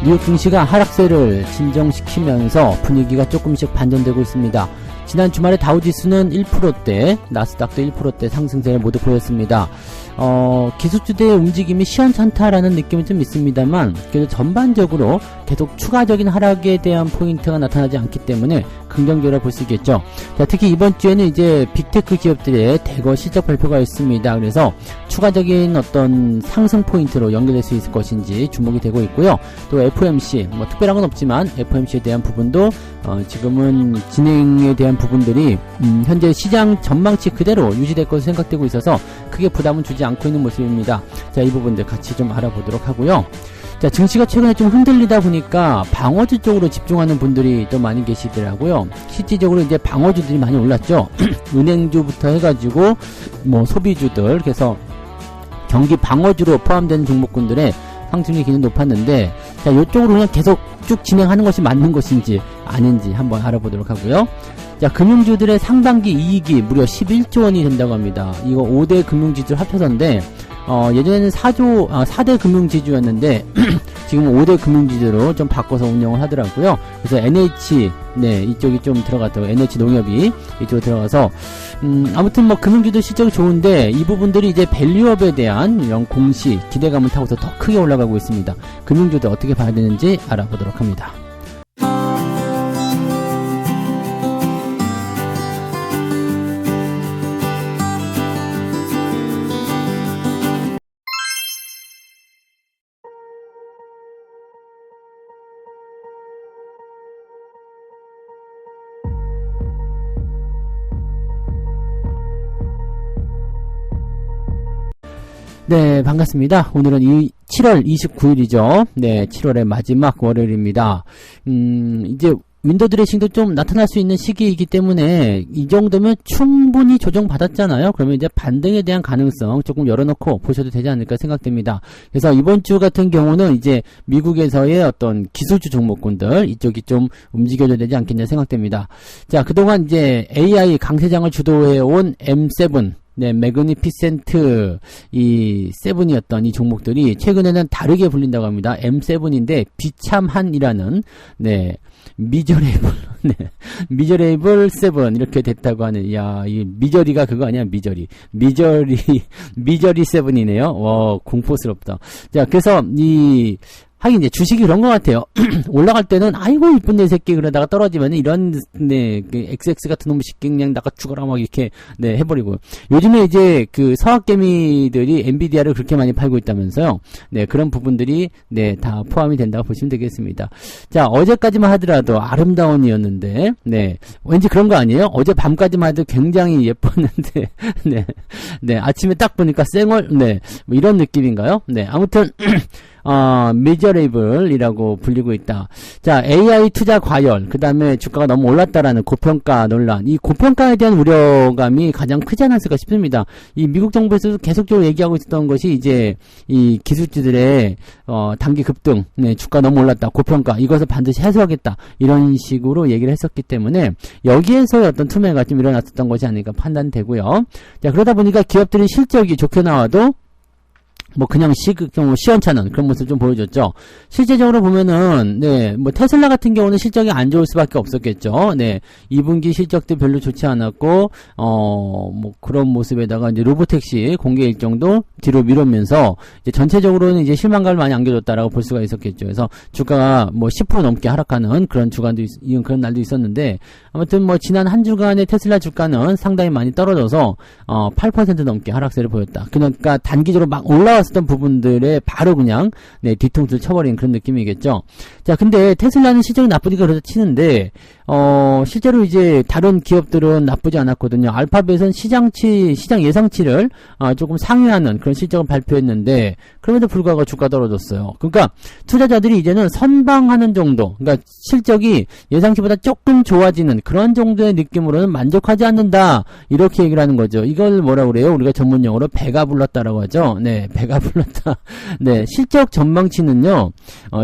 미국 증시가 하락세를 진정시키면서 분위기가 조금씩 반전되고 있습니다. 지난 주말에 다우지수는 1%대, 나스닥도 1%대 상승세를 모두 보였습니다. 기술주들의 움직임이 시원찮다라는 느낌은 좀 있습니다만, 그래도 전반적으로 계속 추가적인 하락에 대한 포인트가 나타나지 않기 때문에 긍정적으로 볼 수 있겠죠. 자, 특히 이번 주에는 이제 빅테크 기업들의 대거 실적 발표가 있습니다. 그래서 추가적인 어떤 상승 포인트로 연결될 수 있을 것인지 주목이 되고 있고요. 또 FOMC, 뭐 특별한 건 없지만 FOMC에 대한 부분도 지금은 진행에 대한 부분들이 현재 시장 전망치 그대로 유지될 것으로 생각되고 있어서 크게 부담은 주지 않고 있는 모습입니다. 자, 이 부분들 같이 좀 알아보도록 하고요. 자, 증시가 최근에 좀 흔들리다 보니까 방어주 쪽으로 집중하는 분들이 또 많이 계시더라고요. 실질적으로 이제 방어주들이 많이 올랐죠. 은행주부터 해가지고 뭐 소비주들, 그래서 경기 방어주로 포함되는 종목군들의 상승률이 굉장히 높았는데, 자, 이쪽으로 그냥 계속 쭉 진행하는 것이 맞는 것인지 아닌지 한번 알아보도록 하고요. 자, 금융주들의 상반기 이익이 무려 11조 원이 된다고 합니다. 이거 5대 금융지주 합쳐서인데, 예전에는 4대 금융지주였는데, 지금 5대 금융지주로 좀 바꿔서 운영을 하더라고요. 그래서 NH, 네, 이쪽이 좀 들어갔다고, NH 농협이 이쪽으로 들어가서, 아무튼 뭐 금융주도 실적이 좋은데, 이 부분들이 이제 밸류업에 대한 이런 공시, 기대감을 타고서 더 크게 올라가고 있습니다. 금융주도 어떻게 봐야 되는지 알아보도록 합니다. 네, 반갑습니다. 오늘은 7월 29일이죠. 네, 7월의 마지막 월요일입니다. 이제 윈도우 드레싱도 좀 나타날 수 있는 시기이기 때문에 이 정도면 충분히 조정받았잖아요. 그러면 이제 반등에 대한 가능성 조금 열어놓고 보셔도 되지 않을까 생각됩니다. 그래서 이번 주 같은 경우는 이제 미국에서의 어떤 기술주 종목군들 이쪽이 좀 움직여줘야 되지 않겠냐 생각됩니다. 자, 그동안 이제 AI 강세장을 주도해온 M7, 네, 매그니피센트 이 세븐이었던 이 종목들이 최근에는 다르게 불린다고 합니다. M7인데 비참한이라는, 네, 미저레이블, 네, 미저레이블 7 이렇게 됐다고 하는, 야, 이 미저리가 그거 아니야, 미저리 7이네요. 공포스럽다. 자, 그래서 하긴 이제 주식이 그런 것 같아요. 올라갈 때는 아이고 이쁜 내 새끼 그러다가 떨어지면 이런 네 그 XX 같은 놈의 새끼 그냥 나가 죽어라 막 이렇게 네 해버리고, 요즘에 이제 그 서학개미들이 엔비디아를 그렇게 많이 팔고 있다면서요. 네, 그런 부분들이 네 다 포함이 된다고 보시면 되겠습니다. 자, 어제까지만 하더라도 아름다운이었는데, 네, 왠지 그런 거 아니에요? 어제 밤까지만 해도 굉장히 예뻤는데 네 아침에 딱 보니까 쌩얼, 네, 뭐 이런 느낌인가요? 네, 아무튼 미저레이블이라고 불리고 있다. 자, AI 투자 과열, 그 다음에 주가가 너무 올랐다라는 고평가 논란, 이 고평가에 대한 우려감이 가장 크지 않았을까 싶습니다. 이 미국 정부에서도 계속적으로 얘기하고 있었던 것이 이제 이 기술주들의 단기 급등, 네, 주가 너무 올랐다, 고평가, 이것을 반드시 해소하겠다, 이런 식으로 얘기를 했었기 때문에 여기에서의 어떤 투매가 좀 일어났었던 것이 아닐까 판단되고요. 자, 그러다 보니까 기업들이 실적이 좋게 나와도 뭐 그냥 시원찮은 그런 모습 좀 보여줬죠. 실제적으로 보면은 네, 뭐 테슬라 같은 경우는 실적이 안 좋을 수밖에 없었겠죠. 네, 2분기 실적도 별로 좋지 않았고 뭐 그런 모습에다가 이제 로보택시 공개 일정도 뒤로 미루면서 이제 전체적으로는 이제 실망감을 많이 안겨줬다라고 볼 수가 있었겠죠. 그래서 주가가 뭐 10% 넘게 하락하는 그런 주간도 그런 날도 있었는데, 아무튼 뭐 지난 한 주간의 테슬라 주가는 상당히 많이 떨어져서 8% 넘게 하락세를 보였다. 그러니까 단기적으로 막 올라왔 던 부분들에 바로 그냥 네, 뒤통수를 쳐버린 그런 느낌이겠죠. 자, 근데 테슬라는 실적이 나쁘니까 그래서 치는데 실제로 이제 다른 기업들은 나쁘지 않았거든요. 알파벳은 시장 예상치를 조금 상회하는 그런 실적을 발표했는데, 그럼에도 불구하고 주가 떨어졌어요. 그러니까 투자자들이 이제는 선방하는 정도, 그러니까 실적이 예상치보다 조금 좋아지는 그런 정도의 느낌으로는 만족하지 않는다, 이렇게 얘기를 하는 거죠. 이걸 뭐라 그래요? 우리가 전문용어로 배가 불렀다라고 하죠. 네, 배가 내가 불렀다. 네, 실적 전망치는요,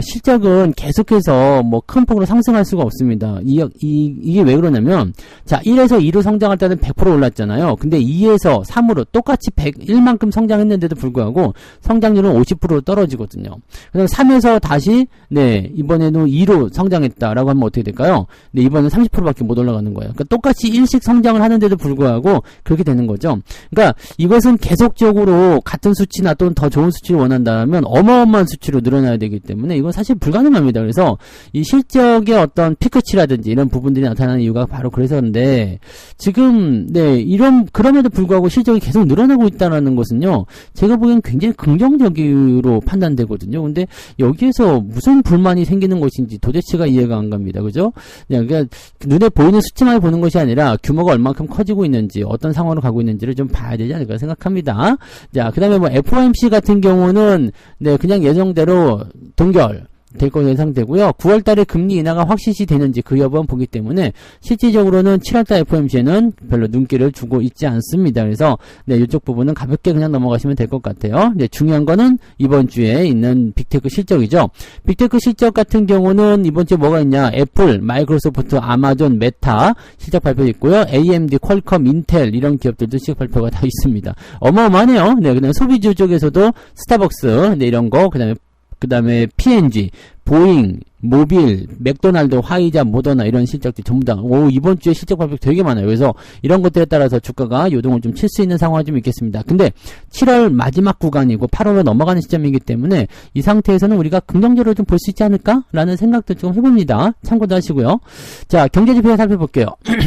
실적은 계속해서 뭐 큰 폭으로 상승할 수가 없습니다. 이게 왜 그러냐면, 자, 1에서 2로 성장할 때는 100% 올랐잖아요. 근데 2에서 3으로 똑같이 101만큼 성장했는데도 불구하고 성장률은 50%로 떨어지거든요. 그다음 3에서 다시, 네, 이번에는 2로 성장했다라고 하면 어떻게 될까요? 네, 이번엔 30%밖에 못 올라가는 거예요. 그러니까 똑같이 1씩 성장을 하는데도 불구하고 그렇게 되는 거죠. 그러니까 이것은 계속적으로 같은 수치나 또는 더 좋은 수치를 원한다면 어마어마한 수치로 늘어나야 되기 때문에 이건 사실 불가능합니다. 그래서 이 실적의 어떤 피크치라든지 이런 부분들이 나타나는 이유가 바로 그래서인데 지금 네 그럼에도 불구하고 실적이 계속 늘어나고 있다는 것은요 제가 보기엔 굉장히 긍정적으로 판단되거든요. 근데 여기에서 무슨 불만이 생기는 것인지 도대체가 이해가 안 갑니다. 그죠? 그러니까 눈에 보이는 수치만 보는 것이 아니라 규모가 얼만큼 커지고 있는지 어떤 상황으로 가고 있는지를 좀 봐야 되지 않을까 생각합니다. 자, 그 다음에 뭐 FOMC 같은 경우는 네 그냥 예정대로 동결 될 것으로 예상되고요. 9월달에 금리 인하가 확실시 되는지 그 여부는 보기 때문에 실질적으로는 7월달 FOMC에는 별로 눈길을 주고 있지 않습니다. 그래서 네 이쪽 부분은 가볍게 그냥 넘어가시면 될 것 같아요. 네, 중요한 거는 이번 주에 있는 빅테크 실적이죠. 빅테크 실적 같은 경우는 이번 주에 뭐가 있냐? 애플, 마이크로소프트, 아마존, 메타 실적 발표 있고요. AMD, 퀄컴, 인텔 이런 기업들도 실적 발표가 다 있습니다. 어마어마하네요. 네, 그다음에 소비주 쪽에서도 스타벅스, 네 이런 거, 그다음에 P&G, 보잉, 모빌, 맥도날드, 화이자, 모더나 이런 실적들 전부 다 이번 주에 실적 발표 되게 많아요. 그래서 이런 것들에 따라서 주가가 요동을 좀 칠 수 있는 상황이 좀 있겠습니다. 근데 7월 마지막 구간이고 8월로 넘어가는 시점이기 때문에 이 상태에서는 우리가 긍정적으로 좀 볼 수 있지 않을까라는 생각도 좀 해봅니다. 참고도 하시고요. 자, 경제지표 살펴볼게요.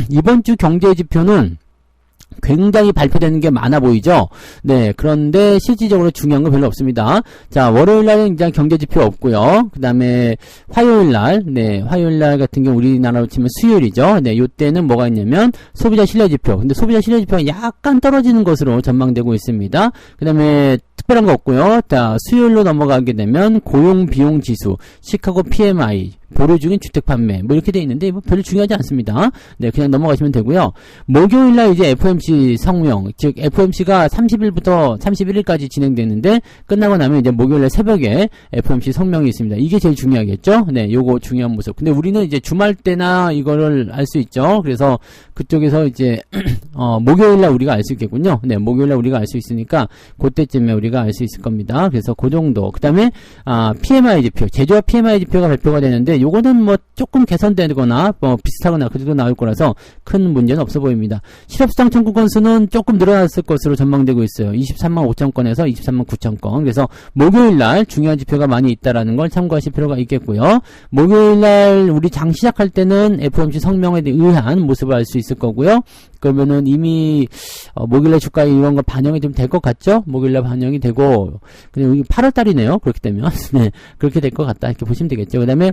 이번 주 경제지표는 굉장히 발표되는 게 많아 보이죠? 네, 그런데 실질적으로 중요한 건 별로 없습니다. 자, 월요일날은 이제 경제지표 없고요. 그 다음에 화요일날 같은 경우 우리나라로 치면 수요일이죠. 네, 요때는 뭐가 있냐면 소비자 신뢰지표. 근데 소비자 신뢰지표가 약간 떨어지는 것으로 전망되고 있습니다. 그 다음에 특별한 거 없고요. 자, 수요일로 넘어가게 되면 고용비용지수, 시카고 PMI, 보류 중인 주택 판매 뭐 이렇게 돼 있는데 뭐 별로 중요하지 않습니다. 네, 그냥 넘어가시면 되고요. 목요일날 이제 FOMC 성명, 즉 FOMC가 30일부터 31일까지 진행되는데 끝나고 나면 이제 목요일날 새벽에 FOMC 성명이 있습니다. 이게 제일 중요하겠죠? 네, 요거 중요한 모습. 근데 우리는 이제 주말 때나 이거를 알 수 있죠. 그래서 그쪽에서 이제 목요일날 우리가 알 수 있겠군요. 네, 목요일날 우리가 알 수 있으니까 그때쯤에 우리가 알 수 있을 겁니다. 그래서 그 정도. 그 다음에 PMI 지표, 제조업 PMI 지표가 발표가 되는데 요거는 뭐 조금 개선되거나 뭐 비슷하거나 그 정도 나올 거라서 큰 문제는 없어 보입니다. 실업수당 청구 건수는 조금 늘어났을 것으로 전망되고 있어요. 23만 5천 건에서 23만 9천 건. 그래서 목요일날 중요한 지표가 많이 있다라는 걸 참고하실 필요가 있겠고요. 목요일날 우리 장 시작할 때는 FOMC 성명에 의한 모습을 알 수 있을 거고요. 그러면은 이미 목요일날 주가에 이런 거 반영이 좀 될 것 같죠? 목요일날 반영이 되고 근데 여기 8월달이네요. 그렇기 때문에 네, 그렇게 될 것 같다 이렇게 보시면 되겠죠. 그 다음에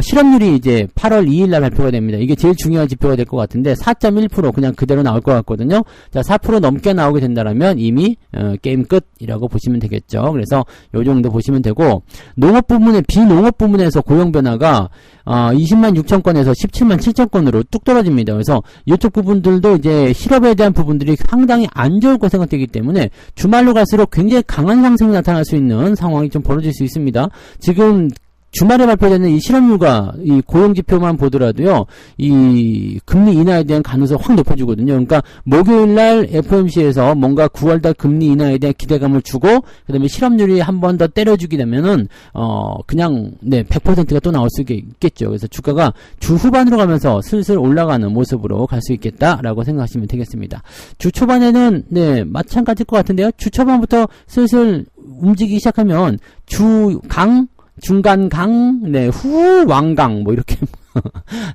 실업률이 이제 8월 2일날 발표가 됩니다. 이게 제일 중요한 지표가 될 것 같은데 4.1% 그냥 그대로 나올 것 같거든요. 자, 4% 넘게 나오게 된다라면 이미 게임 끝이라고 보시면 되겠죠. 그래서 요 정도 보시면 되고 농업 부문에 비농업 부문에서 고용 변화가 20만 6천 건에서 17만 7천 건으로 뚝 떨어집니다. 그래서 이쪽 부분들도 이제 실업에 대한 부분들이 상당히 안 좋을 거 생각되기 때문에 주말로 갈수록 굉장히 강한 상승이 나타날 수 있는 상황이 좀 벌어질 수 있습니다. 지금 주말에 발표되는 이 실업률과 이 고용지표만 보더라도요, 이 금리 인하에 대한 가능성이 확 높아지거든요. 그러니까 목요일날 FOMC에서 뭔가 9월달 금리 인하에 대한 기대감을 주고, 그 다음에 실업률이 한 번 더 때려주게 되면은, 그냥, 네, 100%가 또 나올 수 있겠죠. 그래서 주가가 주 후반으로 가면서 슬슬 올라가는 모습으로 갈 수 있겠다라고 생각하시면 되겠습니다. 주 초반에는, 네, 마찬가지일 것 같은데요. 주 초반부터 슬슬 움직이기 시작하면 중간 강, 네, 후, 왕강, 뭐, 이렇게.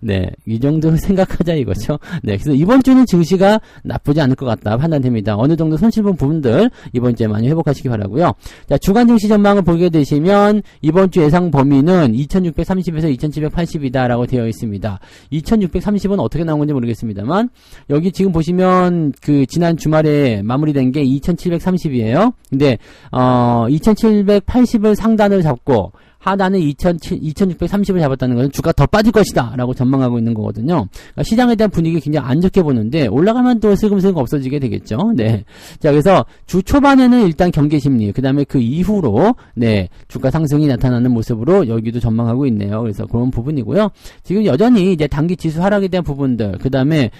네, 이 정도 생각하자 이거죠. 네, 그래서 이번 주는 증시가 나쁘지 않을 것 같다 판단됩니다. 어느 정도 손실본 부분들 이번 주에 많이 회복하시기 바라고요. 자, 주간 증시 전망을 보게 되시면 이번 주 예상 범위는 2630에서 2780이다라고 되어 있습니다. 2630은 어떻게 나온 건지 모르겠습니다만 여기 지금 보시면 그 지난 주말에 마무리된 게 2730이에요. 근데 2780을 상단을 잡고 하단에 2630을 잡았다는 것은 주가가 더 빠질 것이다 라고 전망하고 있는 거거든요. 그러니까 시장에 대한 분위기 굉장히 안 좋게 보는데 올라가면 또 슬금슬금 없어지게 되겠죠. 네. 자, 그래서 주 초반에는 일단 경계 심리, 그 다음에 그 이후로 네, 주가 상승이 나타나는 모습으로 여기도 전망하고 있네요. 그래서 그런 부분이고요. 지금 여전히 이제 단기 지수 하락에 대한 부분들, 그 다음에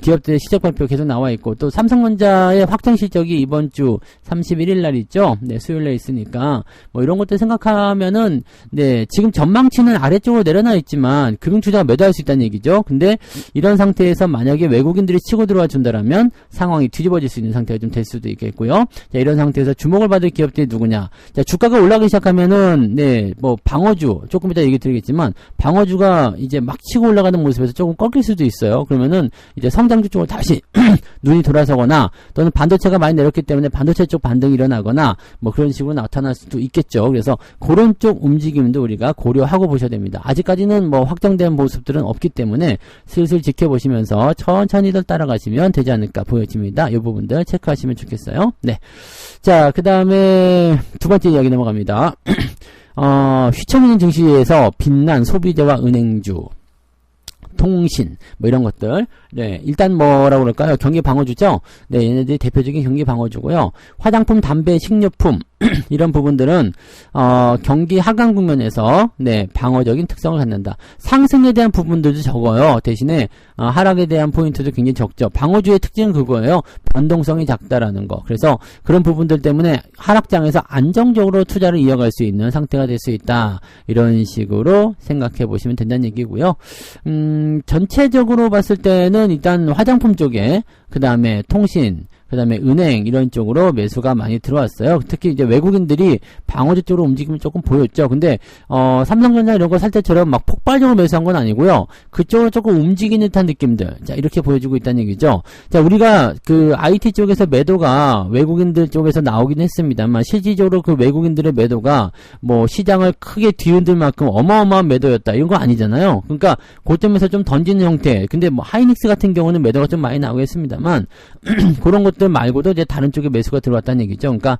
기업들의 실적 발표 계속 나와 있고, 또 삼성전자의 확정 실적이 이번 주 31일 날 있죠. 네, 수요일 날 있으니까 뭐 이런 것들 생각하면은 네, 지금 전망치는 아래쪽으로 내려놔 있지만 금융투자가 매도할 수 있다는 얘기죠. 근데 이런 상태에서 만약에 외국인들이 치고 들어와 준다라면 상황이 뒤집어질 수 있는 상태가 좀 될 수도 있겠고요. 자, 이런 상태에서 주목을 받을 기업들이 누구냐? 자, 주가가 올라가기 시작하면은 네, 뭐 방어주 조금 이따 얘기 드리겠지만 방어주가 이제 막 치고 올라가는 모습에서 조금 꺾일 수도 있어요. 그러면은 이제 성장주 쪽으로 다시 눈이 돌아서거나 또는 반도체가 많이 내렸기 때문에 반도체 쪽 반등이 일어나거나 뭐 그런 식으로 나타날 수도 있겠죠. 그래서 그런 쪽 움직임도 우리가 고려하고 보셔야 됩니다. 아직까지는 뭐 확정된 모습들은 없기 때문에 슬슬 지켜보시면서 천천히들 따라가시면 되지 않을까 보여집니다. 이 부분들 체크하시면 좋겠어요. 네. 자, 그 다음에 두 번째 이야기 넘어갑니다. 휘청이는 증시에서 빛난 소비재와 은행주, 통신, 뭐 이런 것들. 네, 일단 뭐라고 그럴까요? 경기 방어주죠? 네, 얘네들이 대표적인 경기 방어주고요. 화장품, 담배, 식료품, 이런 부분들은, 경기 하강 국면에서, 네, 방어적인 특성을 갖는다. 상승에 대한 부분들도 적어요. 대신에, 하락에 대한 포인트도 굉장히 적죠. 방어주의 특징은 그거예요. 변동성이 작다라는 거. 그래서 그런 부분들 때문에 하락장에서 안정적으로 투자를 이어갈 수 있는 상태가 될 수 있다. 이런 식으로 생각해 보시면 된다는 얘기고요. 전체적으로 봤을 때는 일단 화장품 쪽에, 그 다음에 통신, 그 다음에 은행 이런 쪽으로 매수가 많이 들어왔어요. 특히 이제 외국인들이 방어주 쪽으로 움직임을 조금 보였죠. 근데 삼성전자 이런 거 살 때처럼 막 폭발적으로 매수한 건 아니고요. 그쪽으로 조금 움직이는 듯한 느낌들, 자, 이렇게 보여주고 있다는 얘기죠. 자, 우리가 그 IT 쪽에서 매도가 외국인들 쪽에서 나오긴 했습니다만 실질적으로 그 외국인들의 매도가 뭐 시장을 크게 뒤흔들 만큼 어마어마한 매도였다 이런 거 아니잖아요. 그러니까 고점에서 좀 던지는 형태. 근데 뭐 하이닉스 같은 경우는 매도가 좀 많이 나오겠습니다만 그런 것들 말고도 이제 다른 쪽에 매수가 들어왔다는 얘기죠. 그러니까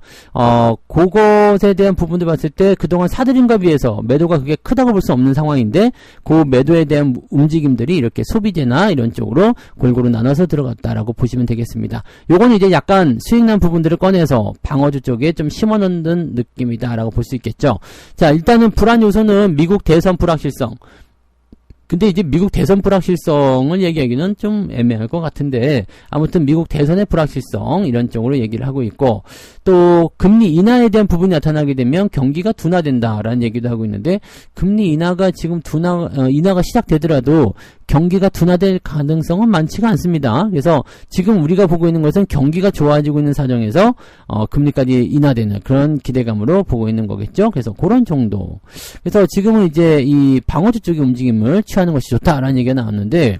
그것에 대한 부분들 봤을 때 그동안 사들임과 비해서 매도가 그게 크다고 볼 수 없는 상황인데 그 매도에 대한 움직임들이 이렇게 소비재나 이런 쪽으로 골고루 나눠서 들어갔다라고 보시면 되겠습니다. 요거는 이제 약간 수익난 부분들을 꺼내서 방어주 쪽에 좀 심어놓는 느낌이다라고 볼 수 있겠죠. 자, 일단은 불안 요소는 미국 대선 불확실성. 근데 이제 미국 대선 불확실성을 얘기하기는 좀 애매할 것 같은데 아무튼 미국 대선의 불확실성 이런 쪽으로 얘기를 하고 있고 또 금리 인하에 대한 부분이 나타나게 되면 경기가 둔화된다라는 얘기도 하고 있는데 금리 인하가 지금 인하가 시작되더라도 경기가 둔화될 가능성은 많지가 않습니다. 그래서 지금 우리가 보고 있는 것은 경기가 좋아지고 있는 사정에서 금리까지 인하되는 그런 기대감으로 보고 있는 거겠죠. 그래서 그런 정도. 그래서 지금은 이제 이 방어주 쪽의 움직임을 취하는 것이 좋다라는 얘기가 나왔는데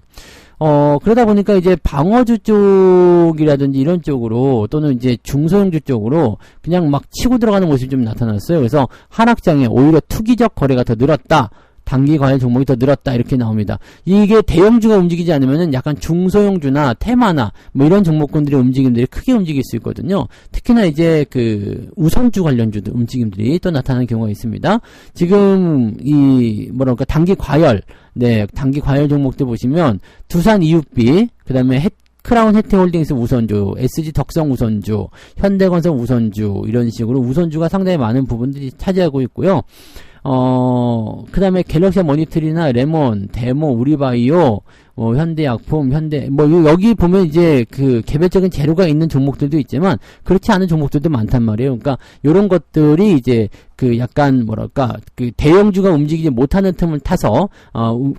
그러다 보니까 이제 방어주 쪽이라든지 이런 쪽으로 또는 이제 중소형주 쪽으로 그냥 막 치고 들어가는 모습이 좀 나타났어요. 그래서 하락장에 오히려 투기적 거래가 더 늘었다. 단기 과열 종목이 더 늘었다 이렇게 나옵니다. 이게 대형주가 움직이지 않으면은 약간 중소형주나 테마나 뭐 이런 종목군들의 움직임들이 크게 움직일 수 있거든요. 특히나 이제 그 우선주 관련주들 움직임들이 또 나타나는 경우가 있습니다. 지금 이 뭐랄까 단기 과열, 네, 단기 과열 종목들 보시면 두산 EUB, 그다음에 크라운 혜태홀딩스 우선주, SG 덕성 우선주, 현대건설 우선주 이런 식으로 우선주가 상당히 많은 부분들이 차지하고 있고요. 그 다음에 갤럭시 모니터리나 레몬, 데모, 우리바이오, 현대약품, 여기 보면 이제 그 개별적인 재료가 있는 종목들도 있지만 그렇지 않은 종목들도 많단 말이에요. 그러니까 요런 것들이 이제 그 약간 뭐랄까 그 대형주가 움직이지 못하는 틈을 타서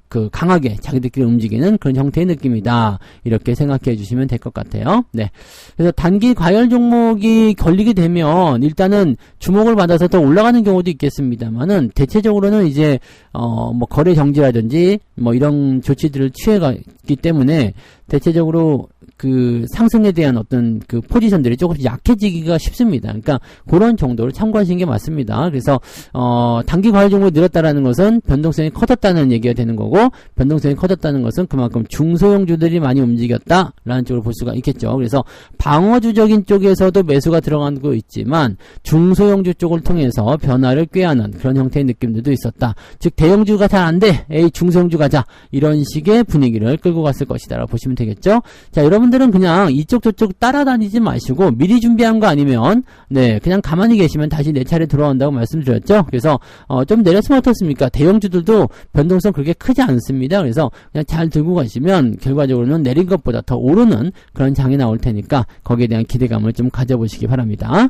그 강하게 자기들끼리 움직이는 그런 형태의 느낌이다. 이렇게 생각해 주시면 될 것 같아요. 네. 그래서 단기 과열 종목이 걸리게 되면 일단은 주목을 받아서 더 올라가는 경우도 있겠습니다만은 대체적으로는 이제 뭐 거래 정지라든지 뭐 이런 조치들을 취해가기 때문에 대체적으로 그 상승에 대한 어떤 그 포지션들이 조금씩 약해지기가 쉽습니다. 그러니까 그런 정도를 참고하시는 게 맞습니다. 그래서 단기 과열 종목이 늘었다라는 것은 변동성이 커졌다는 얘기가 되는 거고, 변동성이 커졌다는 것은 그만큼 중소형주들이 많이 움직였다라는 쪽으로 볼 수가 있겠죠. 그래서 방어주적인 쪽에서도 매수가 들어간 거 있지만 중소형주 쪽을 통해서 변화를 꾀하는 그런 형태의 느낌들도 있었다. 즉 대형주가 잘 안 돼, 에이 중소형주 가자, 이런 식의 분위기를 끌고 갔을 것이다 라고 보시면 되겠죠. 자, 여러분들은 그냥 이쪽 저쪽 따라다니지 마시고 미리 준비한 거 아니면 네 그냥 가만히 계시면 다시 내 차례 돌아온다고 말씀드렸죠. 그래서 좀 내렸으면 어떻습니까? 대형주들도 변동성 그렇게 크지 않습니다. 그래서 그냥 잘 들고 가시면 결과적으로는 내린 것보다 더 오르는 그런 장이 나올 테니까 거기에 대한 기대감을 좀 가져보시기 바랍니다.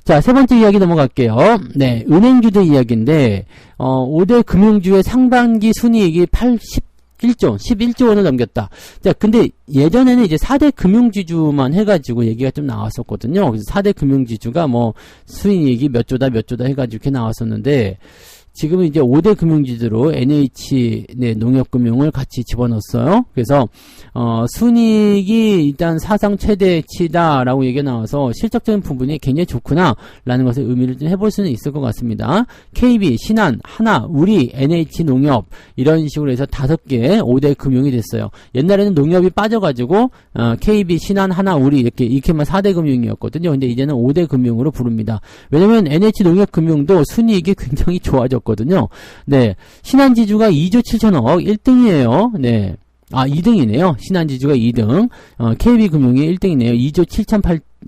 자, 세 번째 이야기 넘어갈게요. 네, 은행주들 이야기인데 5대 금융주의 상반기 순이익이 11조 원을 넘겼다. 자, 근데 예전에는 이제 4대 금융지주만 해가지고 얘기가 좀 나왔었거든요. 그래서 4대 금융지주가 뭐 수익이익이 몇 조다 해가지고 이렇게 나왔었는데, 지금은 이제 5대 금융지주로 NH 농협금융을 같이 집어넣었어요. 그래서 순이익이 일단 사상 최대치다라고 얘기가 나와서 실적적인 부분이 굉장히 좋구나라는 것을 의미를 좀 해볼 수는 있을 것 같습니다. KB, 신한, 하나, 우리, NH 농협 이런 식으로 해서 5개 5대 금융이 됐어요. 옛날에는 농협이 빠져가지고 KB, 신한, 하나, 우리 이렇게만 4대 금융이었거든요. 근데 이제는 5대 금융으로 부릅니다. 왜냐면 NH 농협금융도 순이익이 굉장히 좋아졌거든요. 네, 신한지주가 2조 7천억 1등이에요. 네. 2등이네요. 신한지주가 2등, KB금융이 1등이네요. 2조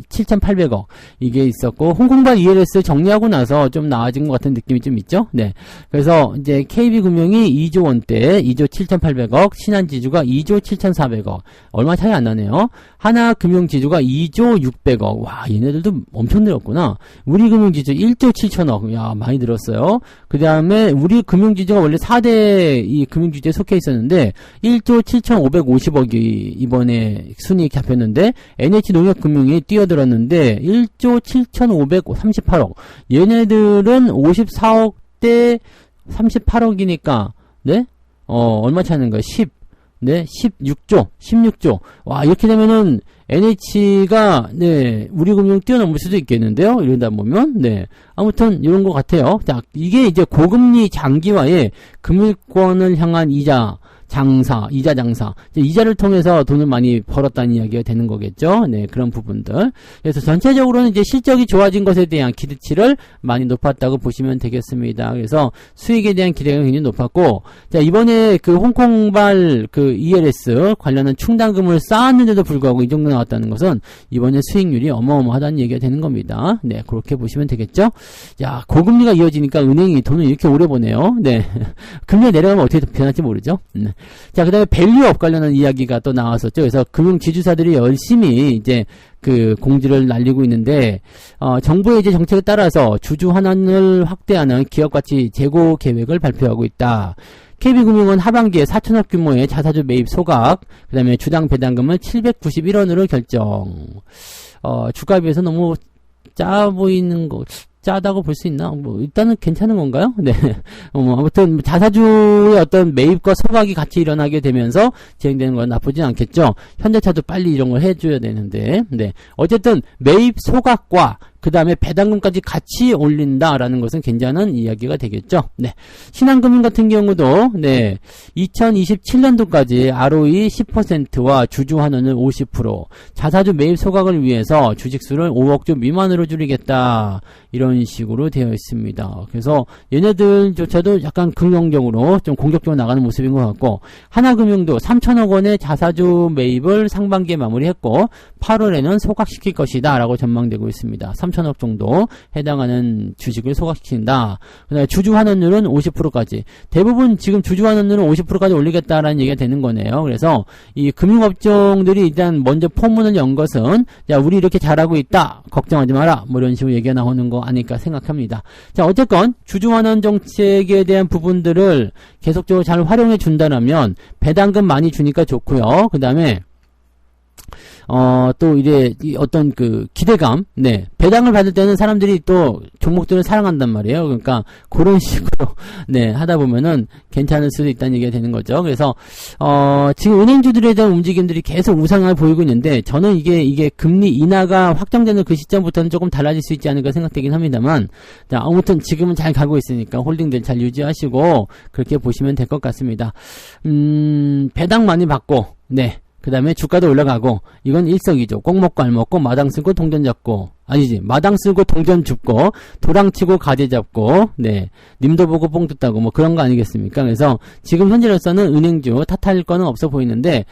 7,800억. 이게 있었고, 홍콩발 ELS 정리하고 나서 좀 나아진 것 같은 느낌이 좀 있죠? 네. 그래서 이제 KB금융이 2조 원대, 2조 7,800억, 신한지주가 2조 7,400억. 얼마 차이 안 나네요. 하나금융지주가 2조 600억. 와, 얘네들도 엄청 늘었구나. 우리금융지주 1조 7천억. 야, 많이 늘었어요. 그 다음에 우리금융지주가 원래 4대 이 금융지주에 속해 있었는데, 1조 7,550억이 이번에 순이익 잡혔는데, NH농협금융이 뛰어들었는데 1조 7,538억. 얘네들은 54억 대 38억이니까 네? 얼마 차는 거야? 16조. 와, 이렇게 되면은 NH가 네, 우리금융 뛰어넘을 수도 있겠는데요. 이러다 보면 네. 아무튼 이런 것 같아요. 자, 이게 이제 고금리 장기화에 금융권을 향한 이자 장사. 이자를 통해서 돈을 많이 벌었다는 이야기가 되는 거겠죠. 네, 그런 부분들. 그래서 전체적으로는 이제 실적이 좋아진 것에 대한 기대치를 많이 높았다고 보시면 되겠습니다. 그래서 수익에 대한 기대가 굉장히 높았고, 자, 이번에 그 홍콩발 그 ELS 관련한 충당금을 쌓았는데도 불구하고 이 정도 나왔다는 것은 이번에 수익률이 어마어마하다는 얘기가 되는 겁니다. 네, 그렇게 보시면 되겠죠. 야, 고금리가 이어지니까 은행이 돈을 이렇게 오래 보내요. 네. 금리가 내려가면 어떻게 변할지 모르죠. 자, 그 다음에 밸류업 관련한 이야기가 또 나왔었죠. 그래서 금융지주사들이 열심히 이제 그 공지를 날리고 있는데, 정부의 이제 정책에 따라서 주주 환원을 확대하는 기업가치 재고 계획을 발표하고 있다. KB금융은 하반기에 4천억 규모의 자사주 매입 소각, 그 다음에 주당 배당금을 791원으로 결정. 주가에 비해서 너무 짜다고 볼 수 있나? 뭐, 일단은 괜찮은 건가요? 네. 아무튼, 자사주의 어떤 매입과 소각이 같이 일어나게 되면서 진행되는 건 나쁘진 않겠죠? 현대차도 빨리 이런 걸 해줘야 되는데, 네. 어쨌든, 매입 소각과 그 다음에 배당금까지 같이 올린다라는 것은 괜찮은 이야기가 되겠죠. 네. 신한금융 같은 경우도, 네. 2027년도까지 ROE 10%와 주주 환원을 50%, 자사주 매입 소각을 위해서 주식수를 5억 주 미만으로 줄이겠다. 이런 식으로 되어 있습니다. 그래서 얘네들조차도 약간 긍정적으로 좀 공격적으로 나가는 모습인 것 같고, 하나금융도 3천억 원의 자사주 매입을 상반기에 마무리했고 8월에는 소각시킬 것이다 라고 전망되고 있습니다. 3천억 정도 해당하는 주식을 소각시킨다. 그 다음에 주주 환원율은 50%까지. 대부분 지금 주주 환원율은 50%까지 올리겠다라는 얘기가 되는 거네요. 그래서 이 금융업종들이 일단 먼저 포문을 연 것은, 야, 우리 이렇게 잘하고 있다, 걱정하지 마라, 뭐 이런 식으로 얘기가 나오는 거 아닐까 생각합니다. 자, 어쨌건 주주 환원 정책에 대한 부분들을 계속적으로 잘 활용해 준다면 배당금 많이 주니까 좋고요. 그 다음에 또 이제 어떤 그 기대감, 네, 배당을 받을 때는 사람들이 또 종목들을 사랑한단 말이에요. 그러니까 그런 식으로 네 하다 보면은 괜찮을 수도 있다는 얘기가 되는 거죠. 그래서 지금 은행주들에 대한 움직임들이 계속 우상향을 보이고 있는데 저는 이게 금리 인하가 확정되는 그 시점부터는 조금 달라질 수 있지 않을까 생각되긴 합니다만, 자, 아무튼 지금은 잘 가고 있으니까 홀딩들 잘 유지하시고 그렇게 보시면 될 것 같습니다. 배당 많이 받고, 네. 그 다음에 주가도 올라가고, 이건 일석이조. 꼭 먹고 알 먹고, 마당 쓰고 동전 잡고, 아니지, 마당 쓰고 동전 줍고, 도랑치고 가재 잡고, 네, 님도 보고 뽕 뜯다고, 뭐 그런 거 아니겠습니까? 그래서 지금 현재로서는 은행주 탓할 거는 없어 보이는데,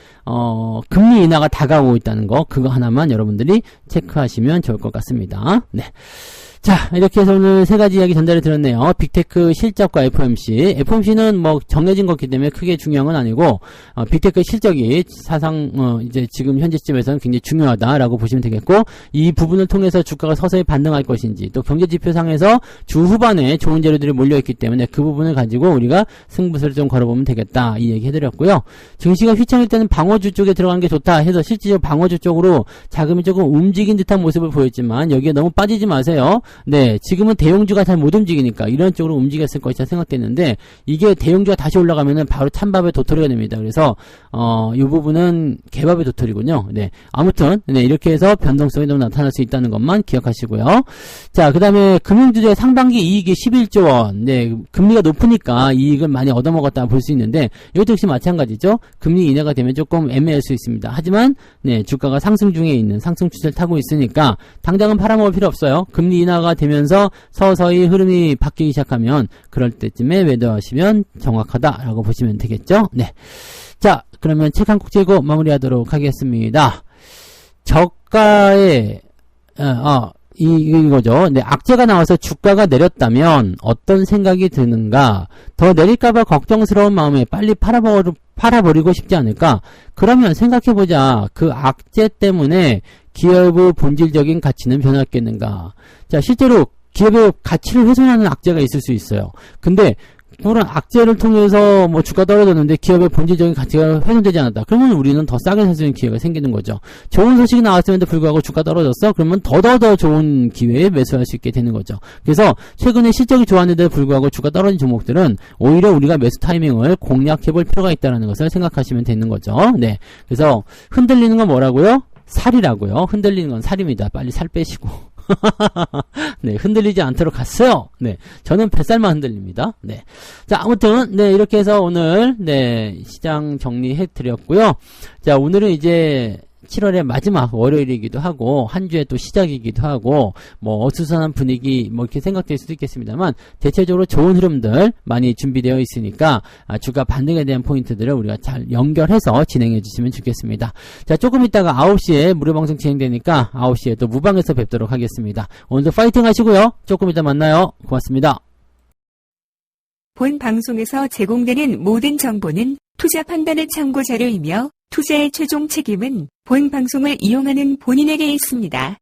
금리 인하가 다가오고 있다는 거, 그거 하나만 여러분들이 체크하시면 좋을 것 같습니다. 네. 자, 이렇게 해서 오늘 세 가지 이야기 전달해 드렸네요. 빅테크 실적과 FOMC. FOMC는 뭐 정해진 거기 때문에 크게 중요한 건 아니고, 빅테크 실적이 사상, 이제 지금 현재 시점에서는 굉장히 중요하다라고 보시면 되겠고, 이 부분을 통해서 주가가 서서히 반등할 것인지, 또 경제지표상에서 주 후반에 좋은 재료들이 몰려있기 때문에 그 부분을 가지고 우리가 승부수를 좀 걸어보면 되겠다. 이 얘기 해드렸고요. 증시가 휘청일 때는 방어주 쪽에 들어가는 게 좋다 해서 실질적으로 방어주 쪽으로 자금이 조금 움직인 듯한 모습을 보였지만, 여기에 너무 빠지지 마세요. 네, 지금은 대형주가 잘 못 움직이니까 이런 쪽으로 움직였을 것이라 생각됐는데, 이게 대형주가 다시 올라가면은 바로 찬밥의 도토리가 됩니다. 그래서 이 부분은 개밥의 도토리군요. 네, 아무튼 네, 이렇게 해서 변동성이 좀 나타날 수 있다는 것만 기억하시고요. 자, 그 다음에 금융주의 상반기 이익이 11조 원. 네, 금리가 높으니까 이익을 많이 얻어먹었다 볼 수 있는데, 이것도 역시 마찬가지죠. 금리 인하가 되면 조금 애매할 수 있습니다. 하지만 네, 주가가 상승 중에 있는 상승 추세를 타고 있으니까 당장은 팔아먹을 필요 없어요. 금리 인하가 되면서 서서히 흐름이 바뀌기 시작하면 그럴 때쯤에 매도하시면 정확하다라고 보시면 되겠죠. 네. 자, 그러면 책 한 콕 재고 마무리하도록 하겠습니다. 저가에 이거죠. 네, 악재가 나와서 주가가 내렸다면 어떤 생각이 드는가? 더 내릴까봐 걱정스러운 마음에 빨리 팔아버리고 싶지 않을까? 그러면 생각해보자. 그 악재 때문에 기업의 본질적인 가치는 변했겠는가? 자, 실제로 기업의 가치를 훼손하는 악재가 있을 수 있어요. 근데 그런 악재를 통해서 뭐 주가 떨어졌는데 기업의 본질적인 가치가 훼손되지 않았다. 그러면 우리는 더 싸게 살 수 있는 기회가 생기는 거죠. 좋은 소식이 나왔음에도 불구하고 주가 떨어졌어? 그러면 더 좋은 기회에 매수할 수 있게 되는 거죠. 그래서 최근에 실적이 좋았는데도 불구하고 주가 떨어진 종목들은 오히려 우리가 매수 타이밍을 공략해 볼 필요가 있다는 것을 생각하시면 되는 거죠. 네. 그래서 흔들리는 건 뭐라고요? 살이라고요. 흔들리는 건 살입니다. 빨리 살 빼시고. 네, 흔들리지 않도록 갔어요. 네, 저는 뱃살만 흔들립니다. 네, 자, 아무튼 네, 이렇게 해서 오늘 네, 시장 정리해 드렸고요. 자, 오늘은 이제 7월의 마지막 월요일이기도 하고 한 주의 또 시작이기도 하고 뭐 어수선한 분위기 뭐 이렇게 생각될 수도 있겠습니다만, 대체적으로 좋은 흐름들 많이 준비되어 있으니까 주가 반등에 대한 포인트들을 우리가 잘 연결해서 진행해 주시면 좋겠습니다. 자, 조금 있다가 9시에 무료 방송 진행되니까 9시에 또 무방에서 뵙도록 하겠습니다. 오늘도 파이팅 하시고요. 조금 이따 만나요. 고맙습니다. 본 방송에서 제공되는 모든 정보는 투자 판단의 참고 자료이며 투자의 최종 책임은 본 방송을 이용하는 본인에게 있습니다.